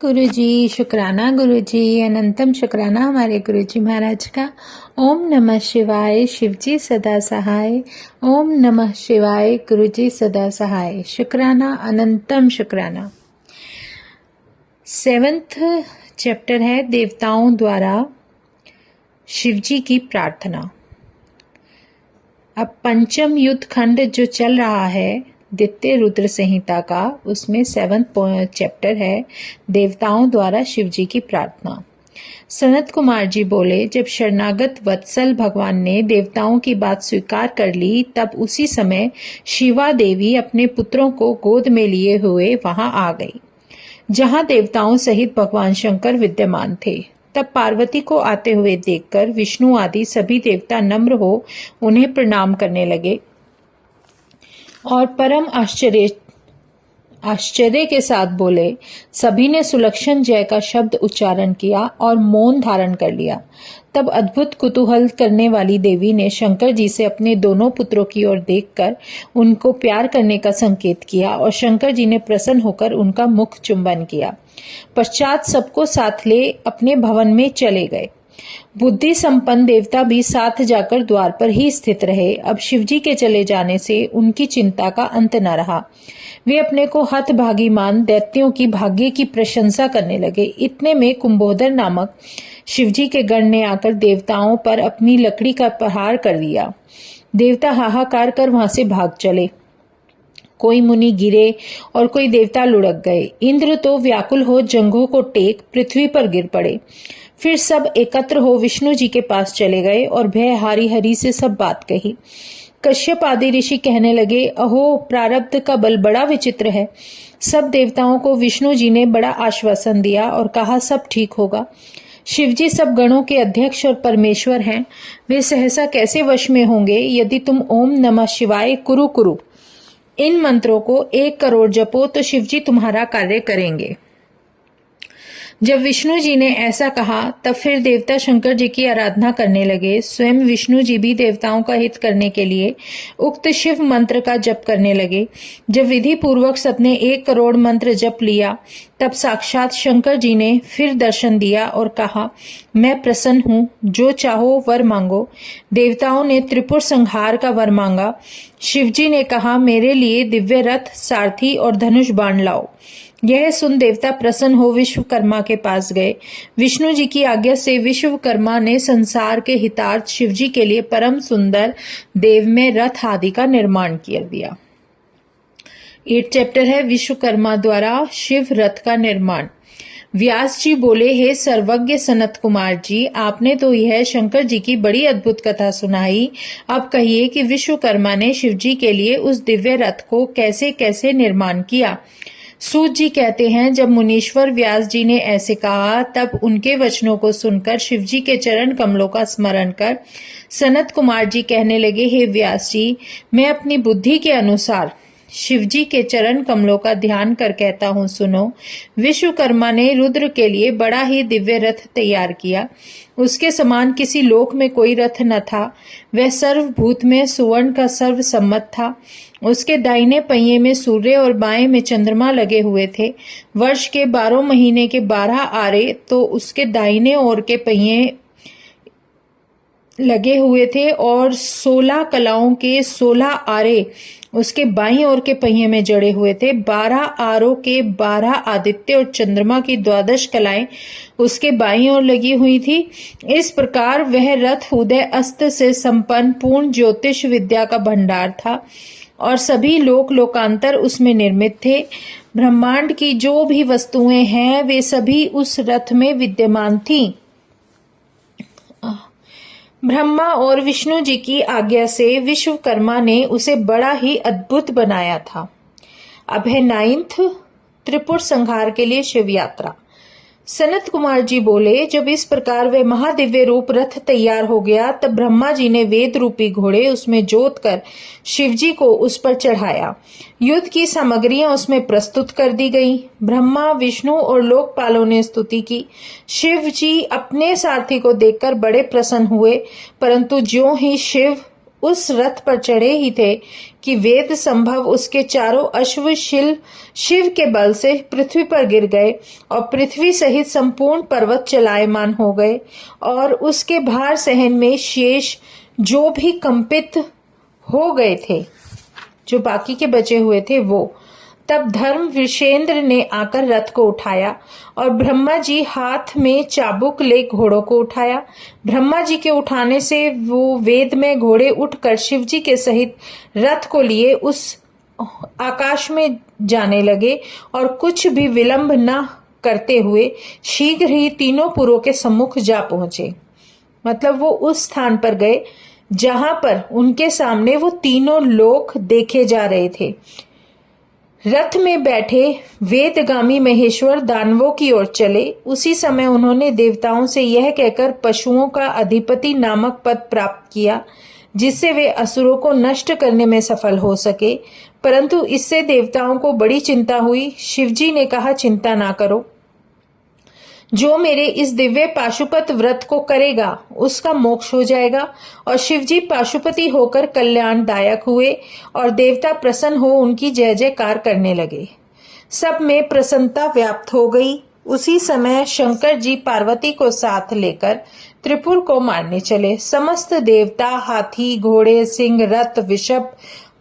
गुरुजी शुक्राना, गुरुजी अनंतम शुक्राना हमारे गुरुजी महाराज का। ओम नमः शिवाय, शिवजी सदा सहाय। ओम नमः शिवाय, गुरुजी सदा सहाय। शुक्राना, अनंतम शुक्राना। 7th चैप्टर है देवताओं द्वारा शिवजी की प्रार्थना। अब पंचम युद्ध खंड जो चल रहा है द्वितीय रुद्र संहिता का, उसमें 7th चैप्टर है देवताओं द्वारा शिवजी की प्रार्थना। सनत कुमार जी बोले, जब शरणागत वत्सल भगवान ने देवताओं की बात स्वीकार कर ली, तब उसी समय शिवा देवी अपने पुत्रों को गोद में लिए हुए वहां आ गई, जहां देवताओं सहित भगवान शंकर विद्यमान थे। तब पार्वती को आते हुए देखकर विष्णु आदि सभी देवता नम्र हो उन्हें प्रणाम करने लगे और परम आश्चर्य के साथ बोले। सभी ने सुलक्षण जय का शब्द उच्चारण किया और मौन धारण कर लिया। तब अद्भुत कुतूहल करने वाली देवी ने शंकर जी से अपने दोनों पुत्रों की ओर देखकर उनको प्यार करने का संकेत किया और शंकर जी ने प्रसन्न होकर उनका मुख चुंबन किया। पश्चात सबको साथ ले अपने भवन में चले गए। बुद्धि संपन्न देवता भी साथ जाकर द्वार पर ही स्थित रहे। अब शिवजी के चले जाने से उनकी चिंता का अंत न रहा। वे अपने को हतभागी मान दैत्यों की भाग्य की प्रशंसा करने लगे। इतने में कुंभोदर नामक शिवजी के गण ने आकर देवताओं पर अपनी लकड़ी का प्रहार कर दिया। देवता हाहाकार कर वहां से भाग चले। कोई मुनि गिरे और कोई देवता लुढ़क गए। इंद्र तो व्याकुल हो जंघों को टेक पृथ्वी पर गिर पड़े। फिर सब एकत्र हो विष्णु जी के पास चले गए और भय हारी हरि से सब बात कही। कश्यप आदि ऋषि कहने लगे, अहो प्रारब्ध का बल बड़ा विचित्र है। सब देवताओं को विष्णु जी ने बड़ा आश्वासन दिया और कहा सब ठीक होगा। शिवजी सब गणों के अध्यक्ष और परमेश्वर हैं। वे सहसा कैसे वश में होंगे यदि तुम ओम नमः शिवाय कुरु कुरु इन मंत्रों को 1 करोड़ जपो तो शिवजी तुम्हारा कार्य करेंगे। जब विष्णु जी ने ऐसा कहा तब फिर देवता शंकर जी की आराधना करने लगे। स्वयं विष्णु जी भी देवताओं का हित करने के लिए उक्त शिव मंत्र का जप करने लगे। जब विधि पूर्वक सबने 1 करोड़ मंत्र जप लिया, तब साक्षात शंकर जी ने फिर दर्शन दिया और कहा, मैं प्रसन्न हूँ, जो चाहो वर मांगो। देवताओं ने त्रिपुर संहार का वर मांगा। शिवजी ने कहा, मेरे लिए दिव्य रथ, सारथी और धनुष बाण लाओ। यह सुन देवता प्रसन्न हो विश्वकर्मा के पास गए। विष्णु जी की आज्ञा से विश्वकर्मा ने संसार के हितार्थ शिवजी के लिए परम सुंदर देवमय रथ आदि का निर्माण कर दिया। 8 चैप्टर है विश्वकर्मा द्वारा शिव रथ का निर्माण। व्यास जी बोले, हे सर्वज्ञ सनत कुमार जी, आपने तो यह शंकर जी की बड़ी अद्भुत कथा सुनाई। अब कहिए कि विश्वकर्मा ने शिवजी के लिए उस दिव्य रथ को कैसे कैसे निर्माण किया। सूत जी कहते हैं, जब मुनीश्वर व्यास जी ने ऐसे कहा, तब उनके वचनों को सुनकर शिवजी के चरण कमलों का स्मरण कर सनत कुमार जी कहने लगे, हे व्यास जी, मैं अपनी बुद्धि के अनुसार शिवजी के चरण कमलों का ध्यान कर कहता हूँ, सुनो। विश्वकर्मा ने रुद्र के लिए बड़ा ही दिव्य रथ तैयार किया। उसके समान किसी लोक में कोई रथ न था। वह सर्वभूत में सुवर्ण का सर्वसम्मत था। उसके दाहिने पहिए में सूर्य और बाएं में चंद्रमा लगे हुए थे। वर्ष के 12 महीने के 12 आरे तो उसके दाहिने ओर के पहिए लगे हुए थे और 16 कलाओं के 16 आरे उसके बाईं ओर के पहिए में जड़े हुए थे। 12 आरों के 12 आदित्य और चंद्रमा की 12 कलाएं उसके बाईं ओर लगी हुई थी। इस प्रकार वह रथ उदय अस्त से संपन्न पूर्ण ज्योतिष विद्या का भंडार था और सभी लोकांतर उसमें निर्मित थे। ब्रह्मांड की जो भी वस्तुएं हैं वे सभी उस रथ में विद्यमान थीं। ब्रह्मा और विष्णु जी की आज्ञा से विश्वकर्मा ने उसे बड़ा ही अद्भुत बनाया था। अब है 9th त्रिपुर संहार के लिए शिव यात्रा। सनत कुमार जी बोले, जब इस प्रकार वे महादिव्य रूप रथ तैयार हो गया, तब ब्रह्मा जी ने वेद रूपी घोड़े उसमें जोत कर शिवजी को उस पर चढ़ाया। युद्ध की सामग्रियां उसमें प्रस्तुत कर दी गई। ब्रह्मा, विष्णु और लोकपालों ने स्तुति की। शिव जी अपने सारथी को देखकर बड़े प्रसन्न हुए, परंतु ज्यों ही शिव उस रथ पर चढ़े ही थे कि वेद संभव उसके चारों अश्व शिव के बल से पृथ्वी पर गिर गए और पृथ्वी सहित संपूर्ण पर्वत चलायमान हो गए और उसके भार सहन में शेष जो भी कंपित हो गए थे, जो बाकी के बचे हुए थे वो। तब धर्म विषेंद्र ने आकर रथ को उठाया और ब्रह्मा जी हाथ में चाबुक ले घोड़ों को उठाया। ब्रह्मा जी के उठाने से वो वेद में घोड़े उठकर शिव जी के सहित रथ को लिए उस आकाश में जाने लगे और कुछ भी विलंब न करते हुए शीघ्र ही तीनों पुरों के सम्मुख जा पहुंचे। मतलब वो उस स्थान पर गए जहां पर उनके सामने वो तीनों लोक देखे जा रहे थे। रथ में बैठे वेदगामी महेश्वर दानवों की ओर चले। उसी समय उन्होंने देवताओं से यह कहकर पशुओं का अधिपति नामक पद प्राप्त किया जिससे वे असुरों को नष्ट करने में सफल हो सके, परंतु इससे देवताओं को बड़ी चिंता हुई। शिवजी ने कहा, चिंता ना करो, जो मेरे इस दिव्य पाशुपत व्रत को करेगा उसका मोक्ष हो जाएगा। और शिवजी पाशुपति होकर कल्याणदायक हुए और देवता प्रसन्न हो उनकी जय जयकार करने लगे। सब में प्रसन्नता व्याप्त हो गई। उसी समय शंकर जी पार्वती को साथ लेकर त्रिपुर को मारने चले। समस्त देवता हाथी, घोड़े, सिंह, रथ, वृषभ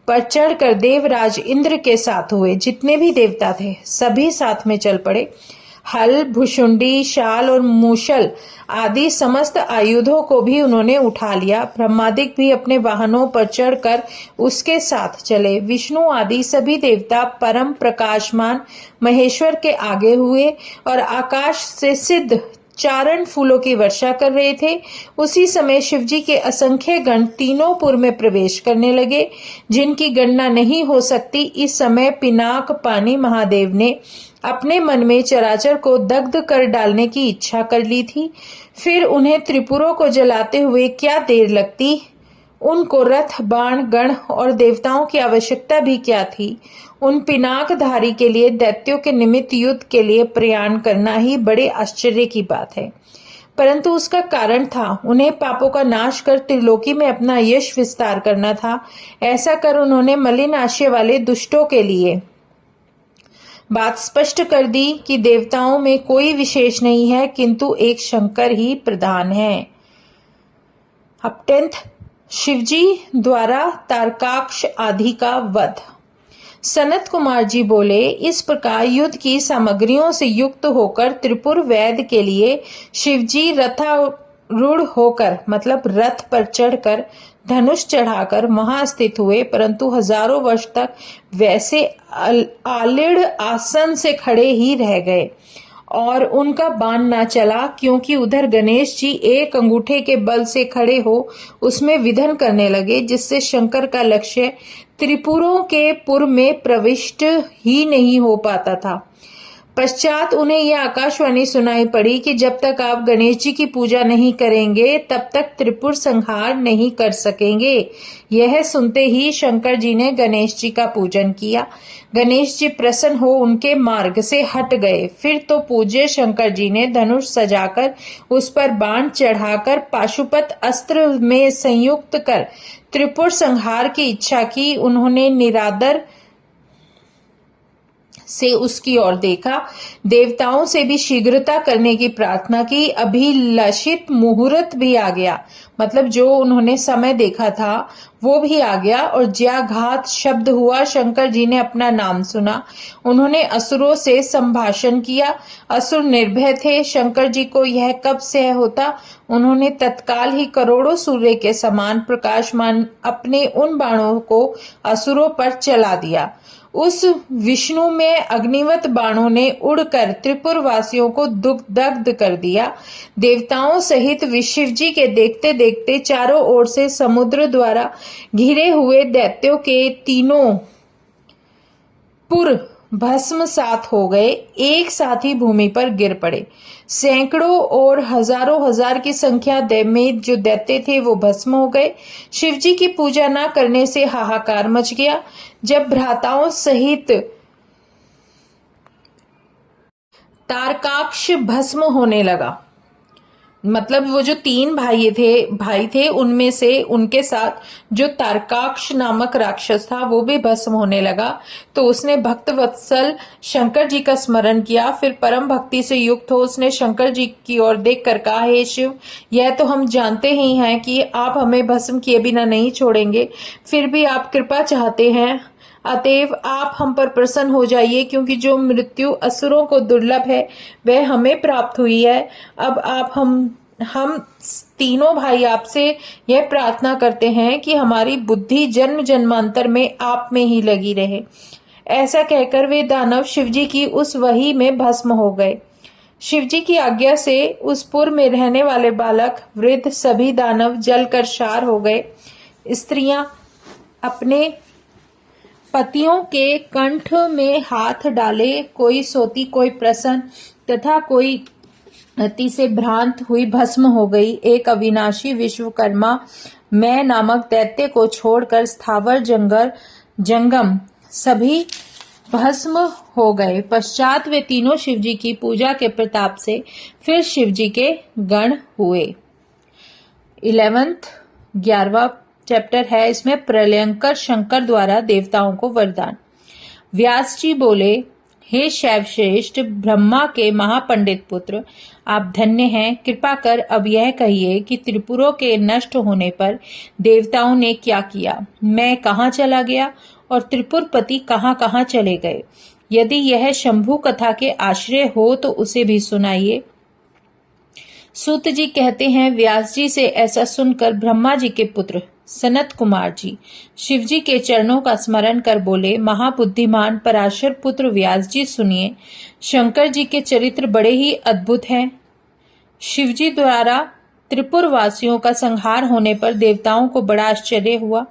पर चढ़कर देवराज इंद्र के साथ हुए। जितने भी देवता थे सभी साथ में चल पड़े। हल, भुशुंडी, शाल और मूषल आदि समस्त आयुधों को भी उन्होंने उठा लिया। ब्रह्मादिक भी अपने वाहनों पर चढ़कर उसके साथ चले। विष्णु आदि सभी देवता परम प्रकाशमान महेश्वर के आगे हुए और आकाश से सिद्ध चारण फूलों की वर्षा कर रहे थे। उसी समय शिवजी के असंख्य गण तीनों पुर में प्रवेश करने लगे, जिनकी गणना नहीं हो सकती। इस समय पिनाक पानी महादेव ने अपने मन में चराचर को दग्ध कर डालने की इच्छा कर ली थी। फिर उन्हें त्रिपुरों को जलाते हुए क्या देर लगती। उनको रथ, बाण, गण और देवताओं की आवश्यकता भी क्या थी। उन पिनाकधारी के लिए दैत्यों के निमित्त युद्ध के लिए प्रयाण करना ही बड़े आश्चर्य की बात है, परंतु उसका कारण था। उन्हें पापों का नाश कर त्रिलोकी में अपना यश विस्तार करना था। ऐसा कर उन्होंने मलिन आशय वाले दुष्टों के लिए बात स्पष्ट कर दी कि देवताओं में कोई विशेष नहीं है, किंतु एक शंकर ही प्रधान है। अब 10th, शिवजी द्वारा तारकाक्ष आदि का वध। सनत कुमार जी बोले, इस प्रकार युद्ध की सामग्रियों से युक्त होकर त्रिपुर वैद के लिए शिवजी रथारूढ़ होकर, मतलब रथ पर चढ़कर, धनुष चढ़ाकर वहां स्थित हुए, परंतु हजारों वर्ष तक वैसे आलीढ़ आसन से खड़े ही रह गए और उनका बाण ना चला, क्योंकि उधर गणेश जी एक अंगूठे के बल से खड़े हो उसमें विधन करने लगे, जिससे शंकर का लक्ष्य त्रिपुरों के पुर में प्रविष्ट ही नहीं हो पाता था। पश्चात उन्हें यह आकाशवाणी सुनाई पड़ी कि जब तक आप गणेश जी की पूजा नहीं करेंगे तब तक त्रिपुर संहार नहीं कर सकेंगे। यह सुनते ही शंकर जी ने गणेश जी का पूजन किया। गणेश जी प्रसन्न हो उनके मार्ग से हट गए। फिर तो पूज्य शंकर जी ने धनुष सजाकर उस पर बाण चढ़ाकर पाशुपत अस्त्र में संयुक्त कर त्रिपुर संहार की इच्छा की। उन्होंने निरादर से उसकी ओर देखा, देवताओं से भी शीघ्रता करने की प्रार्थना की। अभिलषित मुहूर्त भी आ गया, मतलब जो उन्होंने समय देखा था वो भी आ गया और ज्याघात शब्द हुआ। शंकर जी ने अपना नाम सुना। उन्होंने असुरों से संभाषण किया। असुर निर्भय थे। शंकर जी को यह कब सह होता। उन्होंने तत्काल ही करोड़ों सूर्य के समान प्रकाशमान अपने उन बाणों को असुरों पर चला दिया। उस विष्णु में अग्निवत बाणों ने उड़कर त्रिपुर वासियों को दग्ध कर दिया। देवताओं सहित शिव जी के देखते देखते चारों ओर से समुद्र द्वारा घिरे हुए दैत्यों के तीनों पुर भस्मसात हो गए, एक साथ ही भूमि पर गिर पड़े। सैकड़ों और हजारों हजार की संख्या में जो दैत्य थे वो भस्म हो गए। शिवजी की पूजा न करने से हाहाकार मच गया। जब भ्राताओं सहित तारकाक्ष भस्म होने लगा, मतलब वो जो 3 भाई थे उनमें से उनके साथ जो तारकाक्ष नामक राक्षस था वो भी भस्म होने लगा। तो उसने भक्त वत्सल शंकर जी का स्मरण किया। फिर परम भक्ति से युक्त हो उसने शंकर जी की ओर देखकर कहा, हे शिव, यह तो हम जानते ही हैं कि आप हमें भस्म किए बिना नहीं छोड़ेंगे, फिर भी आप कृपा चाहते हैं, अतएव आप हम पर प्रसन्न हो जाइए, क्योंकि जो मृत्यु असुरों को दुर्लभ है वह हमें प्राप्त हुई है। अब आप हम तीनों भाई आपसे यह प्रार्थना करते हैं कि हमारी बुद्धि जन्म जन्मांतर में आप में ही लगी रहे। ऐसा कहकर वे दानव शिवजी की उस वही में भस्म हो गए। शिवजी की आज्ञा से उस पुर में रहने वाले बालक, वृद्ध सभी दानव जलकर क्षार हो गए। स्त्रियां अपने पतियों के कंठ में हाथ डाले, कोई सोती, कोई प्रसन्न तथा कोई अति से भ्रांत हुई भस्म हो गई। एक अविनाशी विश्वकर्मा मैं नामक दैत्य को छोड़कर स्थावर जंगम सभी भस्म हो गए। पश्चात वे तीनों शिवजी की पूजा के प्रताप से फिर शिवजी के गण हुए। 11वां चैप्टर है, इसमें प्रलयंकर शंकर द्वारा देवताओं को वरदान। व्यास जी बोले, हे शैव श्रेष्ठ, ब्रह्मा के महापंडित पुत्र, आप धन्य हैं। कृपा कर अब यह कहिए कि त्रिपुरों के नष्ट होने पर देवताओं ने क्या किया, मैं कहाँ चला गया और त्रिपुरपति कहाँ कहाँ चले गए। यदि यह शंभु कथा के आश्रय हो तो उसे भी सुनाइए। सूत जी कहते हैं, व्यास जी से ऐसा सुनकर ब्रह्मा जी के पुत्र सनत कुमार जी शिवजी के चरणों का स्मरण कर बोले, महाबुद्धिमान पराशर पुत्र व्यास जी, सुनिए, शंकर जी के चरित्र बड़े ही अद्भुत हैं। शिवजी द्वारा त्रिपुर वासियों का संहार होने पर देवताओं को बड़ा आश्चर्य हुआ,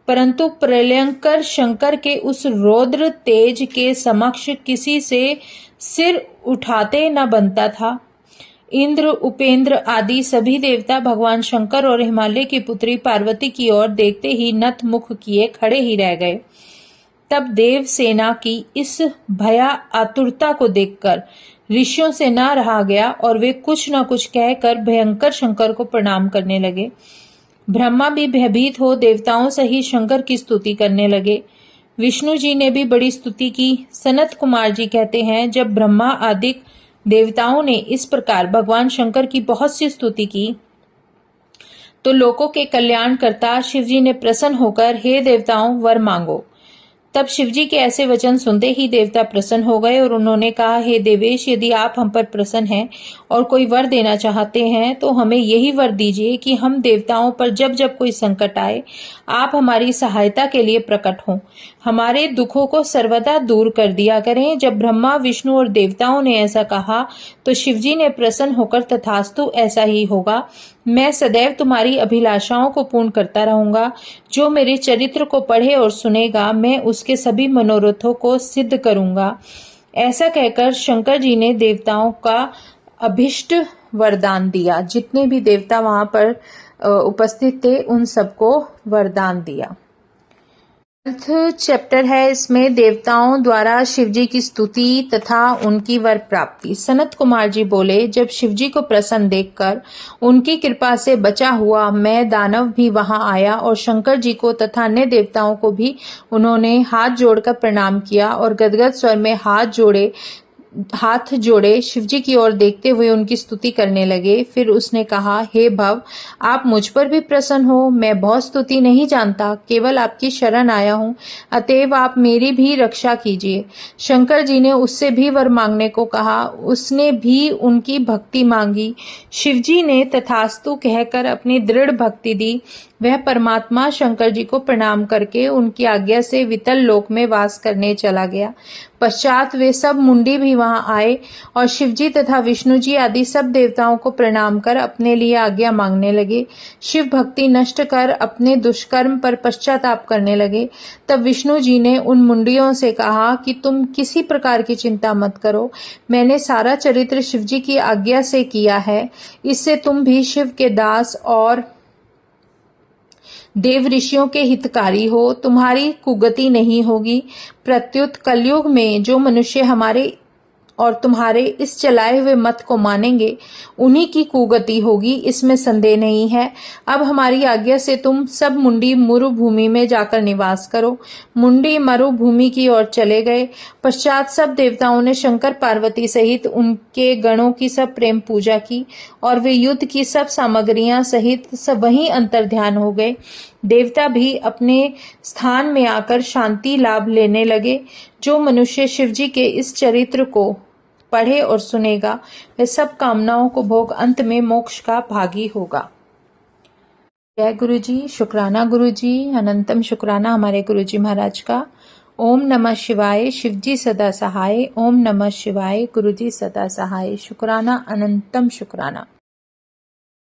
परंतु प्रलयंकर शंकर के उस रौद्र तेज के समक्ष किसी से सिर उठाते न बनता था। इंद्र, उपेंद्र आदि सभी देवता भगवान शंकर और हिमालय की पुत्री पार्वती की ओर देखते ही नत मुख किए खड़े ही रह गए। तब देव सेना की इस भया आतुरता को देखकर ऋषियों से न रहा गया और वे कुछ न कुछ कहकर भयंकर शंकर को प्रणाम करने लगे। ब्रह्मा भी भयभीत हो देवताओं सहित शंकर की स्तुति करने लगे। विष्णु जी ने भी बड़ी स्तुति की। सनत कुमार जी कहते हैं, जब ब्रह्मा आदि देवताओं ने इस प्रकार भगवान शंकर की बहुत सी स्तुति की तो लोकों के कल्याण करता शिवजी ने प्रसन्न होकर, हे देवताओं, वर मांगो। तब शिवजी के ऐसे वचन सुनते ही देवता प्रसन्न हो गए और उन्होंने कहा, हे देवेश, यदि आप हम पर प्रसन्न हैं और कोई वर देना चाहते हैं तो हमें यही वर दीजिए कि हम देवताओं पर जब जब कोई संकट आए आप हमारी सहायता के लिए प्रकट हों, हमारे दुखों को सर्वदा दूर कर दिया करें। जब ब्रह्मा, विष्णु और देवताओं ने ऐसा कहा तो शिवजी ने प्रसन्न होकर, तथास्तु, ऐसा ही होगा, मैं सदैव तुम्हारी अभिलाषाओं को पूर्ण करता रहूंगा। जो मेरे चरित्र को पढ़े और सुनेगा मैं उसके सभी मनोरथों को सिद्ध करूंगा। ऐसा कहकर शंकर जी ने देवताओं का अभिष्ट वरदान दिया। जितने भी देवता वहां पर उपस्थित थे उन सबको वरदान दिया। चैप्टर है, इसमें देवताओं द्वारा शिवजी की स्तुति तथा उनकी वर प्राप्ति। सनत कुमार जी बोले, जब शिवजी को प्रसन्न देखकर उनकी कृपा से बचा हुआ मैं दानव भी वहां आया और शंकर जी को तथा अन्य देवताओं को भी उन्होंने हाथ जोड़कर प्रणाम किया और गदगद स्वर में हाथ जोड़े शिवजी की ओर देखते हुए उनकी स्तुति करने लगे। फिर उसने कहा, हे भव, आप मुझ पर भी प्रसन्न हो। मैं बहुत स्तुति नहीं जानता, केवल आपकी शरण आया हूँ, अतएव आप मेरी भी रक्षा कीजिए। शंकर जी ने उससे भी वर मांगने को कहा। उसने भी उनकी भक्ति मांगी। शिवजी ने तथास्तु कहकर अपनी दृढ़ भक्ति दी। वह परमात्मा शंकर जी को प्रणाम करके उनकी आज्ञा से वितल लोक में वास करने चला गया। पश्चात वे सब मुंडी भी वहां आए और शिवजी तथा विष्णु जी आदि सब देवताओं को प्रणाम कर अपने लिए आज्ञा मांगने लगे। शिव भक्ति नष्ट कर अपने दुष्कर्म पर पश्चाताप करने लगे। तब विष्णु जी ने उन मुंडियों से कहा कि तुम किसी प्रकार की चिंता मत करो, मैंने सारा चरित्र शिवजी की आज्ञा से किया है। इससे तुम भी शिव के दास और देव ऋषियों के हितकारी हो, तुम्हारी कुगति नहीं होगी। प्रत्युत कलयुग में जो मनुष्य हमारे और तुम्हारे इस चलाए हुए मत को मानेंगे, उन्हीं की कुगति होगी, इसमें संदेह नहीं है। अब हमारी आज्ञा से तुम सब मुंडी मरुभूमि में जाकर निवास करो। मुंडी मरुभूमि की ओर चले गए। पश्चात सब देवताओं ने शंकर पार्वती सहित उनके गणों की सब प्रेम पूजा की और वे युद्ध की सब सामग्रियां सहित सब वहीं अंतर्ध्यान हो गए। देवता भी अपने स्थान में आकर शांति लाभ लेने लगे। जो मनुष्य शिवजी के इस चरित्र को पढ़े और सुनेगा, वह सब कामनाओं को भोग अंत में मोक्ष का भागी होगा। जय गुरु जी। शुक्राना गुरु जी, अनंतम शुक्राना हमारे गुरु जी महाराज का। ओम नमः शिवाय। शिवजी सदा सहाय। ओम नमः शिवाय। गुरु जी सदा सहाय। शुक्राना, अनंतम शुक्राना।